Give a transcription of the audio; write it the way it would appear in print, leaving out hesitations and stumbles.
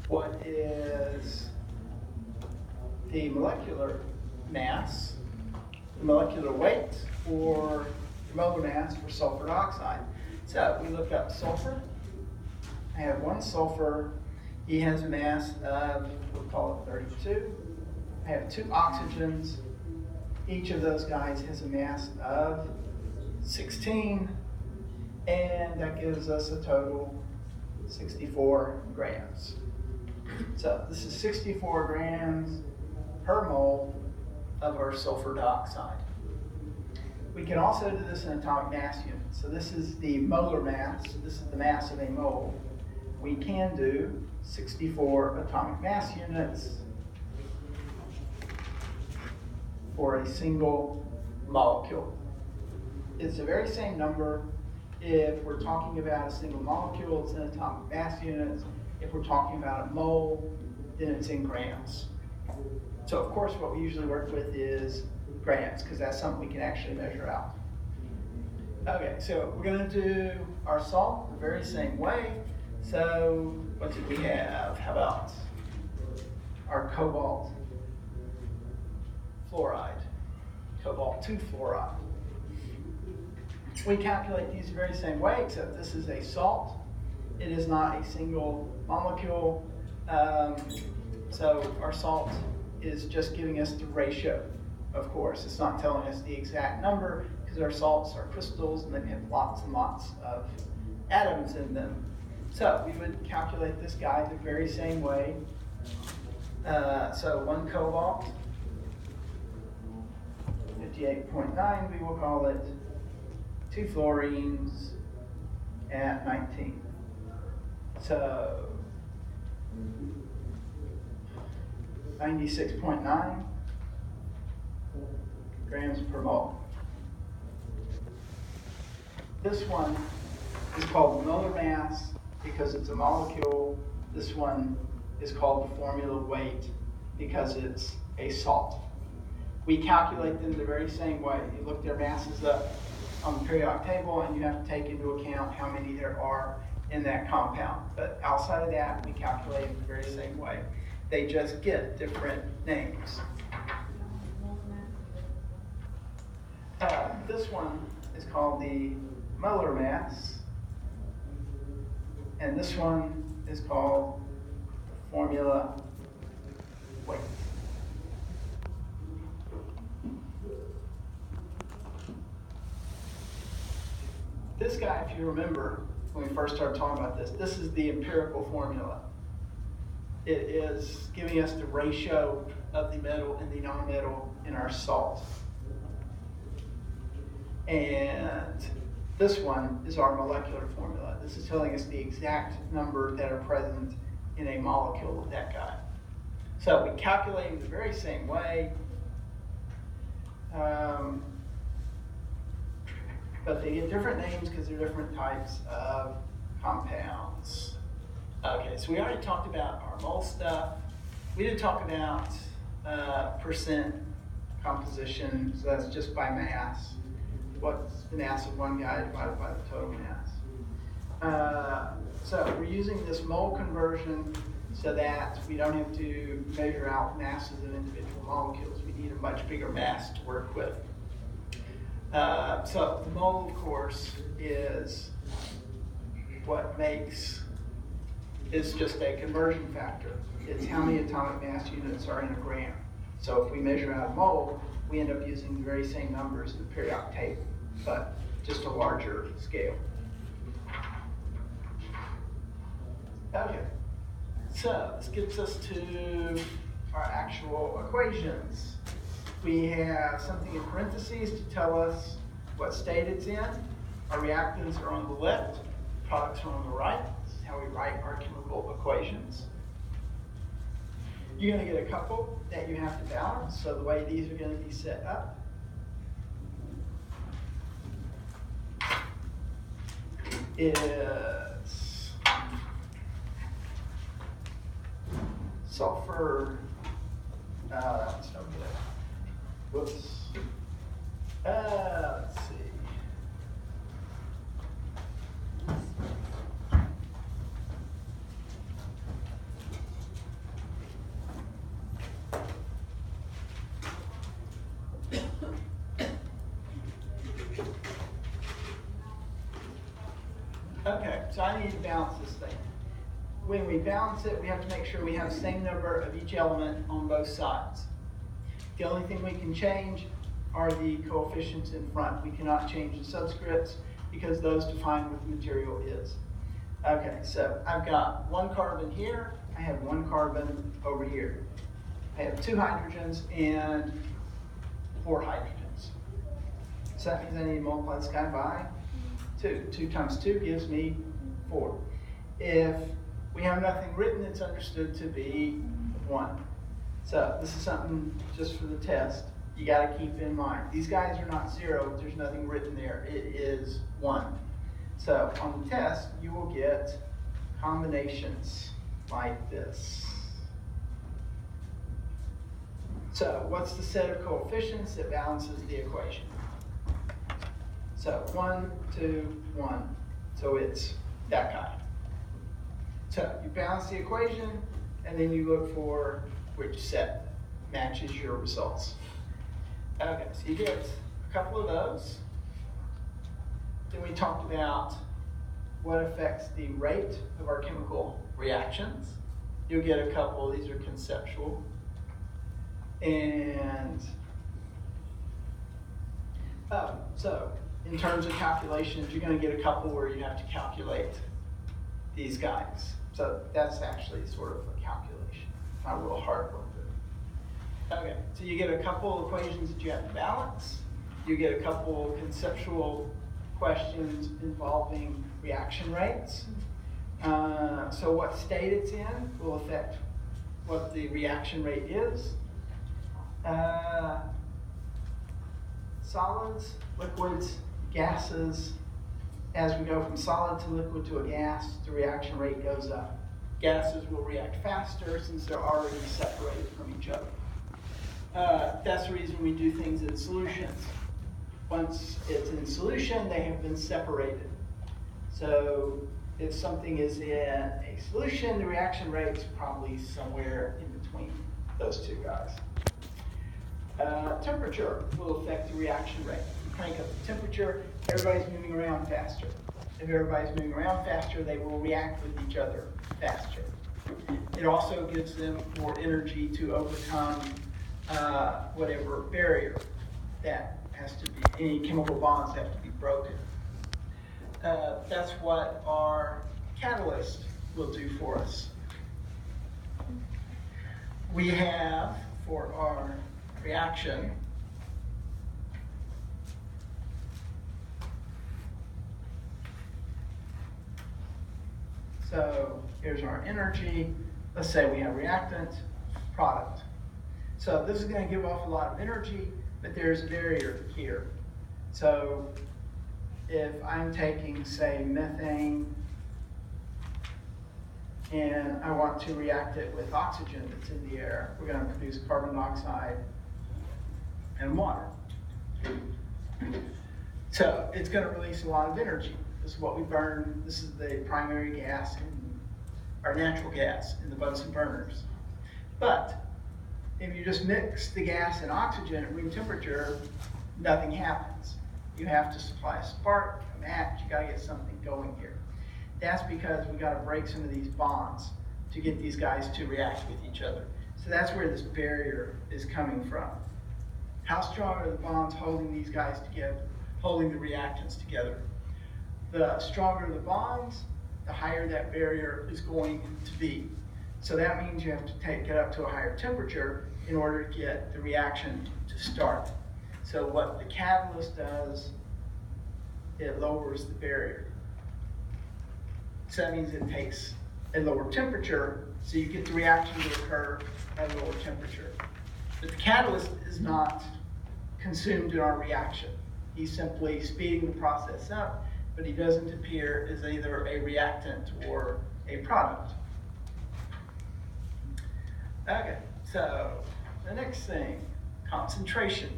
what is the molecular mass, the molecular weight, or the molar mass for sulfur dioxide. So we look up sulfur. I have one sulfur. He has a mass of, we'll call it 32. I have two oxygens. Each of those guys has a mass of 16, and that gives us a total 64 grams. So this is 64 grams per mole of our sulfur dioxide. We can also do this in atomic mass units. So this is the molar mass. This is the mass of a mole. We can do 64 atomic mass units for a single molecule. It's the very same number if we're talking about a single molecule, it's in atomic mass units. If we're talking about a mole, then it's in grams. So of course what we usually work with is grams, because that's something we can actually measure out. Okay, so we're going to do our salt the very same way. So what did we have? How about our cobalt fluoride, cobalt 2 fluoride? We calculate these the very same way, except this is a salt. It is not a single molecule. So our salt is just giving us the ratio, of course. It's not telling us the exact number, because our salts are crystals and they have lots and lots of atoms in them. So we would calculate this guy the very same way. So one cobalt, 58.9, we will call it. Two fluorines at 19. So 96.9 grams per mole. This one is called molar mass because it's a molecule. This one is called the formula weight because it's a salt. We calculate them the very same way. You look their masses up on the periodic table, and you have to take into account how many there are in that compound. But outside of that, we calculate them the very same way. They just get different names. This one is called the molar mass, and this one is called formula weight. This guy, if you remember, when we first started talking about this, this is the empirical formula. It is giving us the ratio of the metal and the non-metal in our salt. And this one is our molecular formula. This is telling us the exact number that are present in a molecule of that guy. So we calculate it the very same way. But they get different names because they're different types of compounds. Okay, so we already talked about our mole stuff. We did talk about percent composition, so that's just by mass. What's the mass of one guy divided by the total mass? So we're using this mole conversion so that we don't have to measure out masses of individual molecules. We need a much bigger mass to work with. So the mole, of course, is what makes, is just a conversion factor. It's how many atomic mass units are in a gram. So if we measure out a mole, we end up using the very same numbers in the periodic table, but just a larger scale. Okay, so this gets us to our actual equations. We have something in parentheses to tell us what state it's in. Our reactants are on the left, products are on the right. This is how we write our chemical equations. You're going to get a couple that you have to balance. So the way these are going to be set up is sulfur, that's no good. Whoops. Let's see. so I need to balance this thing. When we balance it, we have to make sure we have the same number of each element on both sides. The only thing we can change are the coefficients in front. We cannot change the subscripts because those define what the material is. Okay, so I've got one carbon here, I have one carbon over here. I have 2 hydrogens and 4 hydrogens. So that means I need to multiply this guy by 2. 2 times 2 gives me 4. If we have nothing written, it's understood to be 1. So this is something just for the test you got to keep in mind. These guys are not 0, there's nothing written there. It is 1. So on the test, you will get combinations like this. So what's the set of coefficients that balances the equation? So 1, 2, 1. So it's that guy. So you balance the equation, and then you look for which set matches your results. Okay, so you get a couple of those. Then we talked about what affects the rate of our chemical reactions. You'll get a couple, these are conceptual. And, so in terms of calculations, you're going to get a couple where you have to calculate these guys. So that's actually sort of a calculation, not a real hard one. Okay, so you get a couple equations that you have to balance. You get a couple conceptual questions involving reaction rates. So what state it's in will affect what the reaction rate is. Solids, liquids, gases. As we go from solid to liquid to a gas, the reaction rate goes up. Gases will react faster since they're already separated from each other. That's the reason we do things in solutions. Once it's in solution, they have been separated. So if something is in a solution, the reaction rate is probably somewhere in between those two guys. Temperature will affect the reaction rate. You crank up the temperature, everybody's moving around faster. If everybody's moving around faster, they will react with each other faster. It also gives them more energy to overcome whatever barrier that has to be, any chemical bonds have to be broken. That's what our catalyst will do for us. We have, for our reaction, so here's our energy. Let's say we have reactant, product. So this is going to give off a lot of energy, but there's a barrier here. So if I'm taking, say, methane, and I want to react it with oxygen that's in the air, we're going to produce carbon dioxide and water. So it's going to release a lot of energy. This is what we burn. This is the primary gas, our natural gas in the Bunsen burners. But if you just mix the gas and oxygen at room temperature, nothing happens. You have to supply a spark, a match, you got to get something going here. That's because we got to break some of these bonds to get these guys to react with each other. So that's where this barrier is coming from. How strong are the bonds holding these guys together, holding the reactants together? The stronger the bonds, the higher that barrier is going to be. So that means you have to take it up to a higher temperature in order to get the reaction to start. So what the catalyst does, it lowers the barrier. So that means it takes a lower temperature, so you get the reaction to occur at a lower temperature. But the catalyst is not consumed in our reaction. He's simply speeding the process up, but he doesn't appear as either a reactant or a product. Okay, so the next thing, concentration.